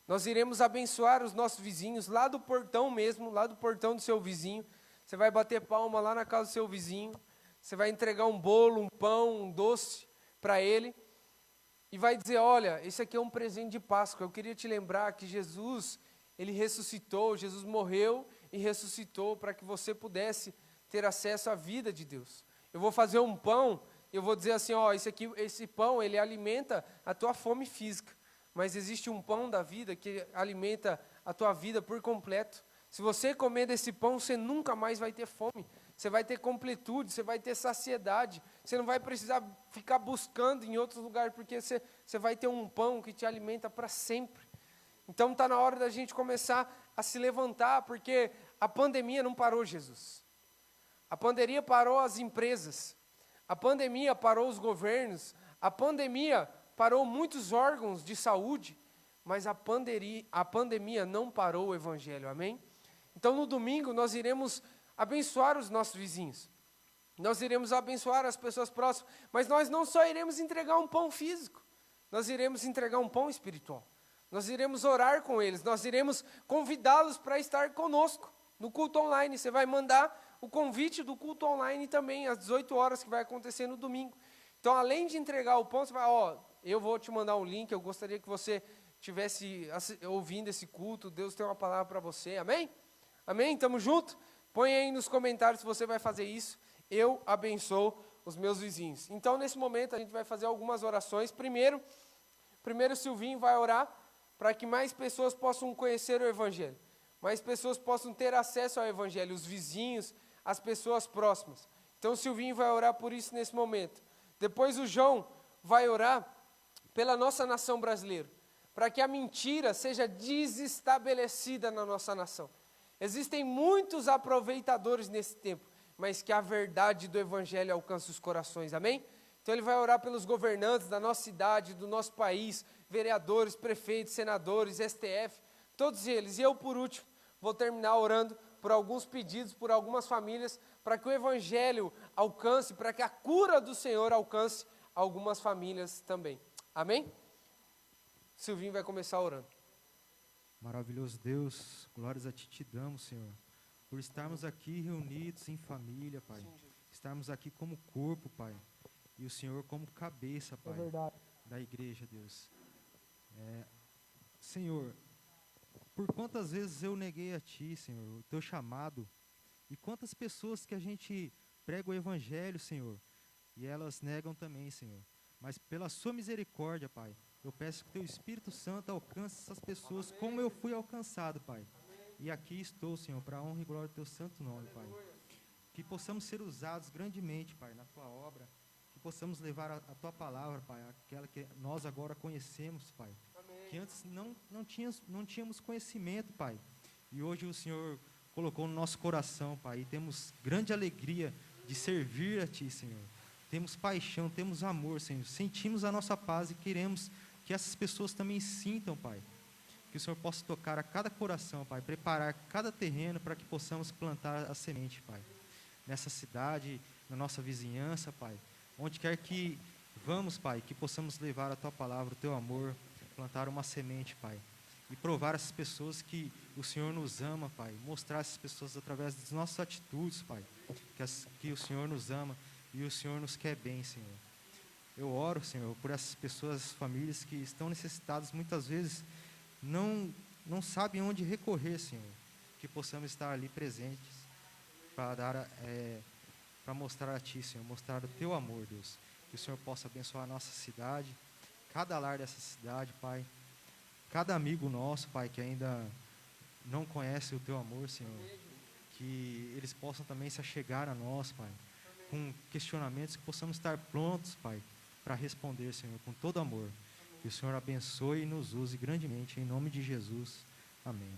Nós iremos abençoar os nossos vizinhos lá do portão mesmo, lá do portão do seu vizinho. Você vai bater palma lá na casa do seu vizinho, você vai entregar um bolo, um pão, um doce para ele, e vai dizer: olha, esse aqui é um presente de Páscoa. Eu queria te lembrar que Jesus, Ele ressuscitou, Jesus morreu e ressuscitou para que você pudesse ter acesso à vida de Deus. Eu vou fazer um pão, eu vou dizer assim: ó, esse pão, ele alimenta a tua fome física, mas existe um pão da vida que alimenta a tua vida por completo. Se você comer desse pão, você nunca mais vai ter fome, você vai ter completude, você vai ter saciedade, você não vai precisar ficar buscando em outros lugares, porque você vai ter um pão que te alimenta para sempre. Então está na hora da gente começar a se levantar, porque a pandemia não parou Jesus. A pandemia parou as empresas, a pandemia parou os governos, a pandemia parou muitos órgãos de saúde, mas a pandemia não parou o evangelho, amém? Então no domingo nós iremos abençoar os nossos vizinhos, nós iremos abençoar as pessoas próximas, mas nós não só iremos entregar um pão físico, nós iremos entregar um pão espiritual, nós iremos orar com eles, nós iremos convidá-los para estar conosco no culto online. Você vai mandar o convite do culto online também, às 18 horas, que vai acontecer no domingo. Então, além de entregar o pão, você vai, eu vou te mandar um link, eu gostaria que você estivesse ouvindo esse culto, Deus tem uma palavra para você, amém? Amém? Tamo junto? Põe aí nos comentários se você vai fazer isso. Eu abençoo os meus vizinhos. Então, nesse momento, a gente vai fazer algumas orações. Primeiro o Silvinho vai orar para que mais pessoas possam conhecer o Evangelho, mais pessoas possam ter acesso ao Evangelho, os vizinhos, as pessoas próximas. Então, o Silvinho vai orar por isso nesse momento. Depois o João vai orar pela nossa nação brasileira, para que a mentira seja desestabelecida na nossa nação. Existem muitos aproveitadores nesse tempo, mas que a verdade do Evangelho alcance os corações, amém? Então ele vai orar pelos governantes da nossa cidade, do nosso país, vereadores, prefeitos, senadores, STF, todos eles. E eu, por último, vou terminar orando por alguns pedidos, por algumas famílias, para que o Evangelho alcance, para que a cura do Senhor alcance algumas famílias também. Amém? Silvinho vai começar orando. Maravilhoso Deus, glórias a Ti te damos, Senhor, por estarmos aqui reunidos em família, Pai. Estarmos aqui como corpo, Pai, e o Senhor como cabeça, Pai, da igreja, Deus. Senhor, por quantas vezes eu neguei a Ti, Senhor, o Teu chamado, e quantas pessoas que a gente prega o Evangelho, Senhor, e elas negam também, Senhor. Mas pela Sua misericórdia, Pai, eu peço que Teu Espírito Santo alcance essas pessoas como eu fui alcançado, Pai. E aqui estou, Senhor, para a honra e glória do Teu santo nome, Pai. Que possamos ser usados grandemente, Pai, na Tua obra, que possamos levar a Tua palavra, Pai, aquela que nós agora conhecemos, Pai. Que antes não tínhamos conhecimento, Pai. E hoje o Senhor colocou no nosso coração, Pai, e temos grande alegria de servir a Ti, Senhor. Temos paixão, temos amor, Senhor. Sentimos a nossa paz e queremos que essas pessoas também sintam, Pai. Que o Senhor possa tocar a cada coração, Pai, preparar cada terreno para que possamos plantar a semente, Pai. Nessa cidade, na nossa vizinhança, Pai. Onde quer que vamos, Pai, que possamos levar a Tua palavra, o Teu amor, plantar uma semente, Pai. E provar essas pessoas que o Senhor nos ama, Pai. Mostrar essas pessoas através das nossas atitudes, Pai. Que o Senhor nos ama e o Senhor nos quer bem, Senhor. Eu oro, Senhor, por essas pessoas, essas famílias que estão necessitadas, muitas vezes não sabem onde recorrer, Senhor. Que possamos estar ali presentes para mostrar a Ti, Senhor, mostrar o Teu amor, Deus. Que o Senhor possa abençoar a nossa cidade, cada lar dessa cidade, Pai. Cada amigo nosso, Pai, que ainda não conhece o Teu amor, Senhor. Que eles possam também se achegar a nós, Pai. Com questionamentos que possamos estar prontos, Pai, para responder, Senhor, com todo amor. Que o Senhor abençoe e nos use grandemente, em nome de Jesus. Amém.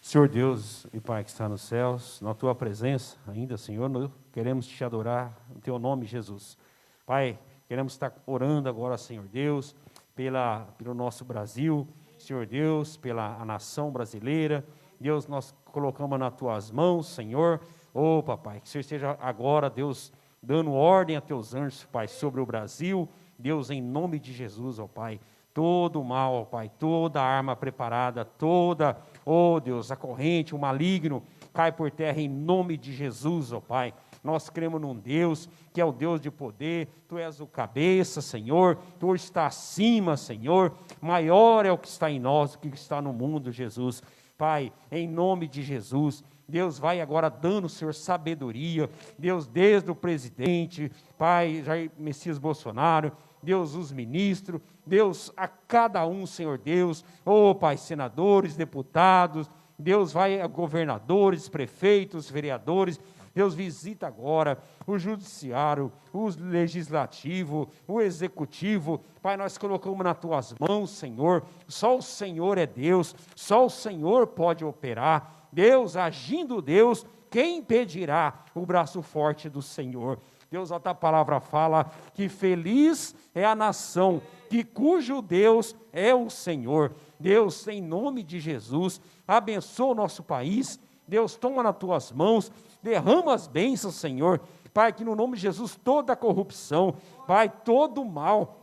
Senhor Deus e Pai que está nos céus, na Tua presença ainda, Senhor, nós queremos Te adorar no Teu nome, Jesus. Pai, queremos estar orando agora, Senhor Deus, pelo nosso Brasil, Senhor Deus, pela nação brasileira. Deus, nós colocamos nas Tuas mãos, Senhor. Oh, Papai, que o Senhor esteja agora, Deus, dando ordem a Teus anjos, Pai, sobre o Brasil. Deus, em nome de Jesus, ó Pai, todo o mal, ó Pai, toda a arma preparada, toda, ó Deus, a corrente, o maligno, cai por terra em nome de Jesus, ó Pai. Nós cremos num Deus que é o Deus de poder, Tu és o cabeça, Senhor, Tu está acima, Senhor, maior é o que está em nós do que está no mundo, Jesus. Pai, em nome de Jesus, Deus vai agora dando, Senhor, sabedoria, Deus, desde o presidente, Pai, Jair Messias Bolsonaro, Deus, os ministros, Deus, a cada um, Senhor Deus, oh Pai, senadores, deputados, Deus vai a governadores, prefeitos, vereadores, Deus, visita agora o judiciário, o legislativo, o executivo. Pai, nós colocamos nas tuas mãos, Senhor. Só o Senhor é Deus, só o Senhor pode operar. Deus, agindo Deus, quem impedirá o braço forte do Senhor? Deus, a tua palavra fala que feliz é a nação, cujo Deus é o Senhor. Deus, em nome de Jesus, abençoa o nosso país. Deus, toma nas tuas mãos, derrama as bênçãos, Senhor. Pai, que no nome de Jesus toda a corrupção, Pai, todo o mal,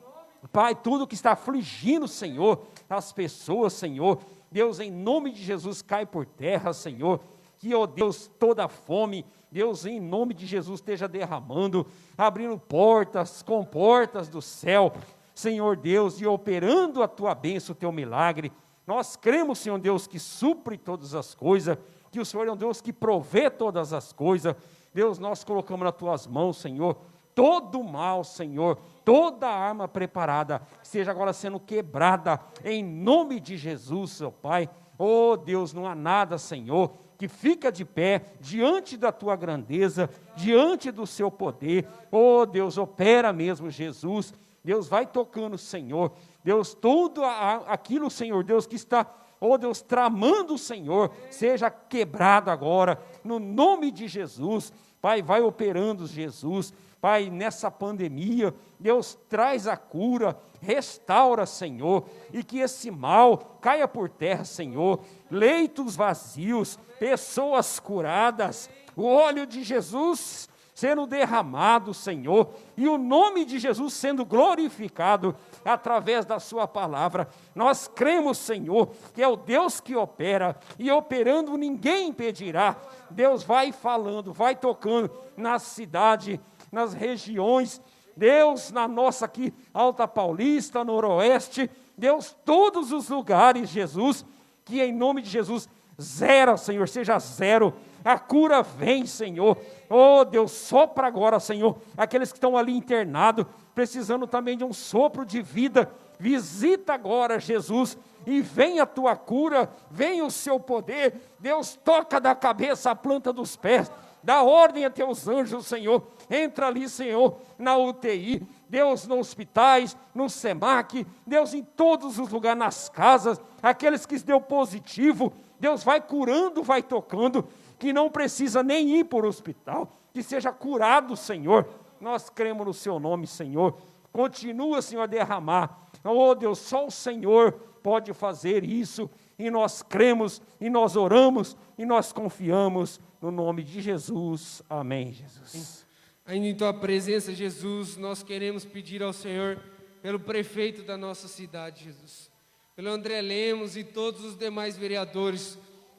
Pai, tudo que está afligindo, Senhor, as pessoas, Senhor, Deus, em nome de Jesus, cai por terra, Senhor. Que, ó Deus, toda a fome, Deus, em nome de Jesus, esteja derramando, abrindo portas, comportas do céu, Senhor Deus, e operando a tua bênção, o teu milagre. Nós cremos, Senhor Deus, que supre todas as coisas, que o Senhor é um Deus que provê todas as coisas. Deus, nós colocamos nas tuas mãos, Senhor, todo o mal, Senhor, toda arma preparada, seja agora sendo quebrada, em nome de Jesus, seu Pai. Oh Deus, não há nada, Senhor, que fica de pé diante da tua grandeza, diante do seu poder. Oh Deus, opera mesmo, Jesus. Deus, vai tocando, Senhor. Deus, tudo aquilo, Senhor Deus, que está, oh Deus, tramando, Senhor, seja quebrado agora, no nome de Jesus. Pai, vai operando, Jesus. Pai, nessa pandemia, Deus, traz a cura, restaura, Senhor, e que esse mal caia por terra, Senhor. Leitos vazios, pessoas curadas, o óleo de Jesus sendo derramado, Senhor, e o nome de Jesus sendo glorificado através da sua palavra. Nós cremos, Senhor, que é o Deus que opera, e operando ninguém impedirá. Deus, vai falando, vai tocando na cidade, nas regiões, Deus, na nossa aqui, Alta Paulista, Noroeste, Deus, todos os lugares, Jesus, que em nome de Jesus, zero, Senhor, seja zero, a cura vem, Senhor. Oh Deus, sopra agora, Senhor, aqueles que estão ali internados, precisando também de um sopro de vida, visita agora, Jesus, e vem a tua cura, vem o seu poder. Deus, toca da cabeça a planta dos pés, dá ordem a teus anjos, Senhor, entra ali, Senhor, na UTI, Deus, nos hospitais, no SEMAC, Deus, em todos os lugares, nas casas, aqueles que deu positivo, Deus, vai curando, vai tocando, que não precisa nem ir para o hospital, que seja curado, Senhor. Nós cremos no seu nome, Senhor. Continua, Senhor, a derramar. Oh Deus, só o Senhor pode fazer isso, e nós cremos, e nós oramos, e nós confiamos no nome de Jesus. Amém, Jesus. Ainda em tua presença, Jesus, nós queremos pedir ao Senhor pelo prefeito da nossa cidade, Jesus, pelo André Lemos e todos os demais vereadores,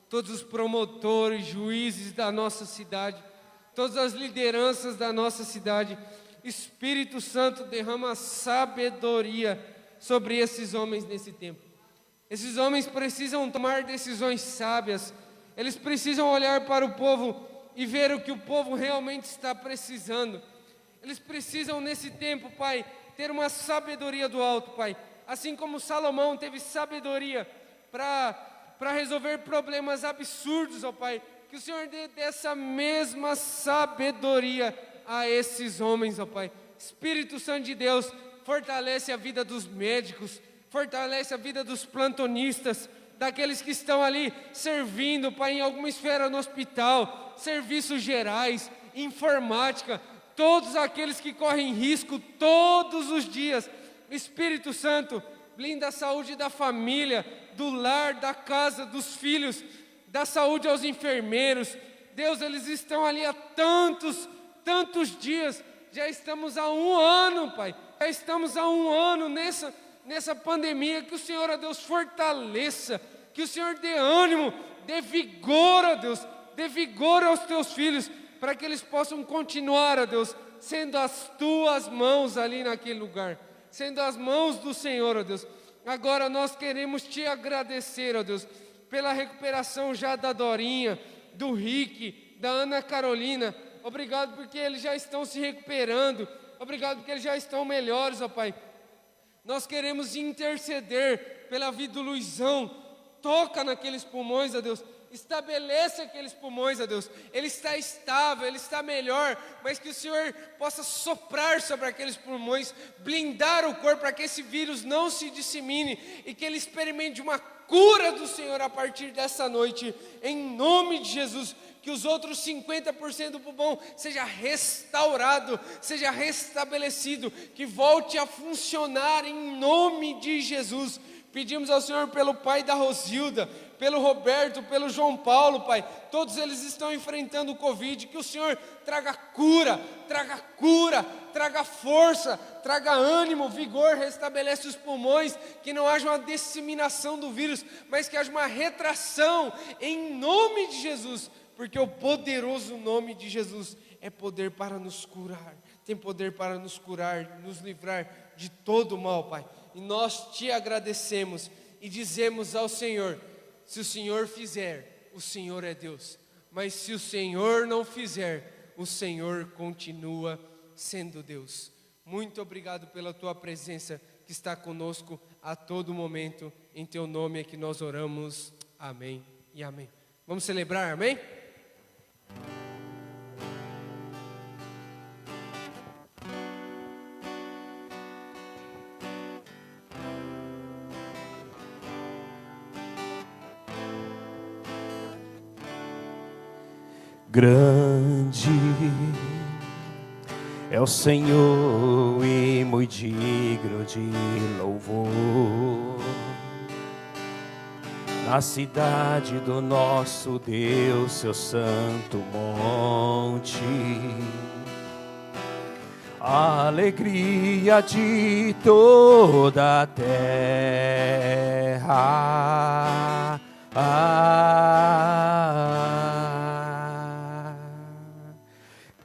todos os promotores, juízes da nossa cidade, todas as lideranças da nossa cidade. Espírito Santo, derrama sabedoria sobre esses homens nesse tempo. Esses homens precisam tomar decisões sábias, eles precisam olhar para o povo e ver o que o povo realmente está precisando. Eles precisam nesse tempo, Pai, ter uma sabedoria do alto, Pai. Assim como Salomão teve sabedoria para resolver problemas absurdos, ó Pai, que o Senhor dê dessa mesma sabedoria a esses homens, ó Pai. Espírito Santo de Deus, fortalece a vida dos médicos, fortalece a vida dos plantonistas, daqueles que estão ali servindo, Pai, em alguma esfera no hospital, serviços gerais, informática, todos aqueles que correm risco todos os dias. Espírito Santo, blinda a saúde da família, do lar, da casa, dos filhos, da saúde aos enfermeiros. Deus, eles estão ali há tantos dias, já estamos há 1 ano, Pai, já estamos há 1 ano nessa pandemia. Que o Senhor, ó Deus, fortaleça, que o Senhor dê ânimo, dê vigor, ó Deus, dê vigor aos teus filhos, para que eles possam continuar, ó Deus, sendo as tuas mãos ali naquele lugar, sendo as mãos do Senhor, ó Deus. Agora nós queremos te agradecer, ó Deus, pela recuperação já da Dorinha, do Rick, da Ana Carolina. Obrigado porque eles já estão se recuperando, obrigado porque eles já estão melhores, ó Pai. Nós queremos interceder pela vida do Luizão, toca naqueles pulmões, ó Deus, estabelece aqueles pulmões, ó Deus, ele está estável, ele está melhor, mas que o Senhor possa soprar sobre aqueles pulmões, blindar o corpo para que esse vírus não se dissemine e que ele experimente uma cura do Senhor a partir dessa noite, em nome de Jesus. Que os outros 50% do pulmão seja restaurado, seja restabelecido, que volte a funcionar em nome de Jesus. Pedimos ao Senhor pelo pai da Rosilda, pelo Roberto, pelo João Paulo, Pai. Todos eles estão enfrentando o Covid. Que o Senhor traga cura, traga força, traga ânimo, vigor, restabelece os pulmões. Que não haja uma disseminação do vírus, mas que haja uma retração em nome de Jesus. Porque o poderoso nome de Jesus é poder para nos curar. Tem poder para nos curar, nos livrar de todo o mal, Pai. E nós te agradecemos e dizemos ao Senhor: se o Senhor fizer, o Senhor é Deus. Mas se o Senhor não fizer, o Senhor continua sendo Deus. Muito obrigado pela tua presença que está conosco a todo momento. Em teu nome é que nós oramos. Amém e amém. Vamos celebrar, amém? Grande é o Senhor e muito digno de louvor, na cidade do nosso Deus, seu santo monte. A alegria de toda a terra.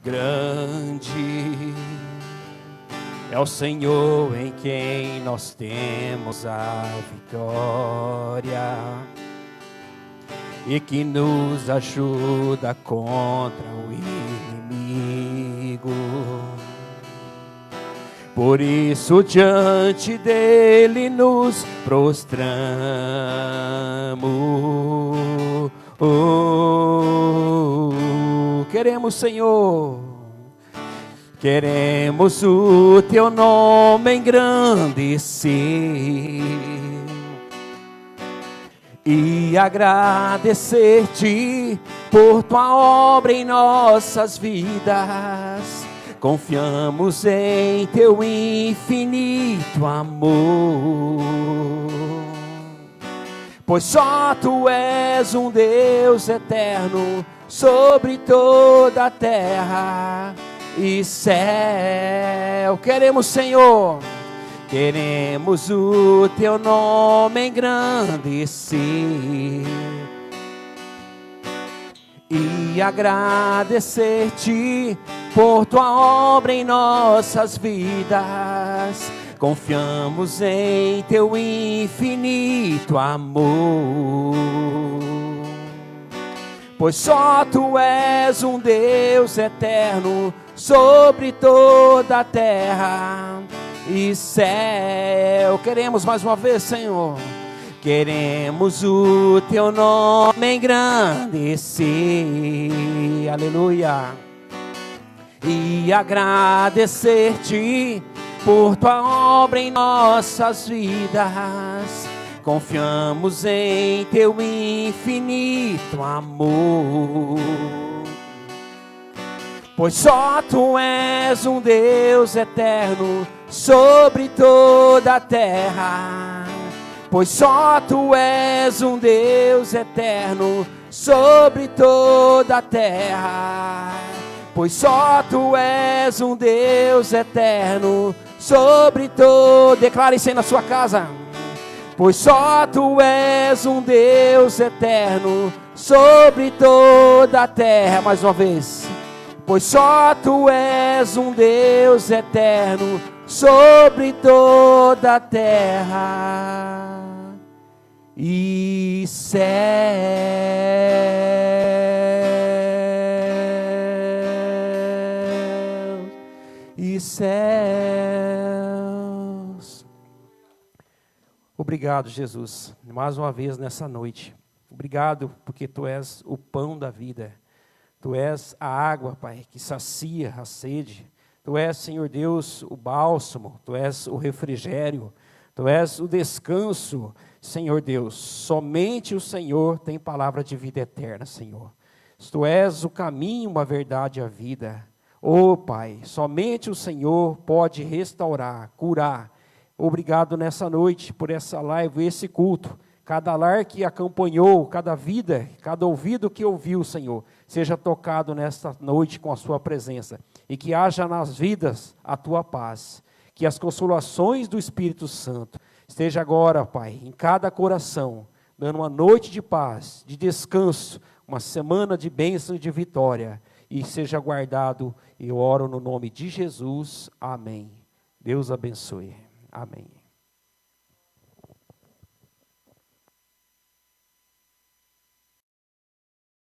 Grande é o Senhor em quem nós temos a vitória e que nos ajuda contra o inimigo. Por isso diante dele nos prostramos. Queremos, Senhor, queremos o teu nome engrandecer e agradecer-te por tua obra em nossas vidas. Confiamos em teu infinito amor, pois só tu és um Deus eterno sobre toda a terra e céu. Queremos, Senhor, queremos o teu nome engrandecer e agradecer-te por tua obra em nossas vidas. Confiamos em teu infinito amor, pois só tu és um Deus eterno sobre toda a terra e céu. Queremos mais uma vez, Senhor, queremos o teu nome engrandecer, aleluia, e agradecer-te por tua obra em nossas vidas. Confiamos em teu infinito amor, pois só tu és um Deus eterno sobre toda a terra. Pois só tu és um Deus eterno sobre toda a terra. Pois só tu és um Deus eterno sobre todo. Declare isso aí na sua casa. Pois só tu és um Deus eterno sobre toda a terra. Mais uma vez. Pois só tu és um Deus eterno sobre toda a terra e céu. E céus. O Obrigado, Jesus, mais uma vez nessa noite. Obrigado porque Tu és o pão da vida. Tu és a água, Pai, que sacia a sede. Tu és, Senhor Deus, o bálsamo. Tu és o refrigério. Tu és o descanso, Senhor Deus. Somente o Senhor tem palavra de vida eterna, Senhor. Tu és o caminho, a verdade e a vida. Oh, Pai, somente o Senhor pode restaurar, curar. Obrigado nessa noite por essa live, esse culto. Cada lar que acompanhou, cada vida, cada ouvido que ouviu, Senhor, seja tocado nesta noite com a Sua presença. E que haja nas vidas a Tua paz. Que as consolações do Espírito Santo esteja agora, Pai, em cada coração, dando uma noite de paz, de descanso, uma semana de bênção e de vitória. E seja guardado, eu oro no nome de Jesus. Amém. Deus abençoe. Amém.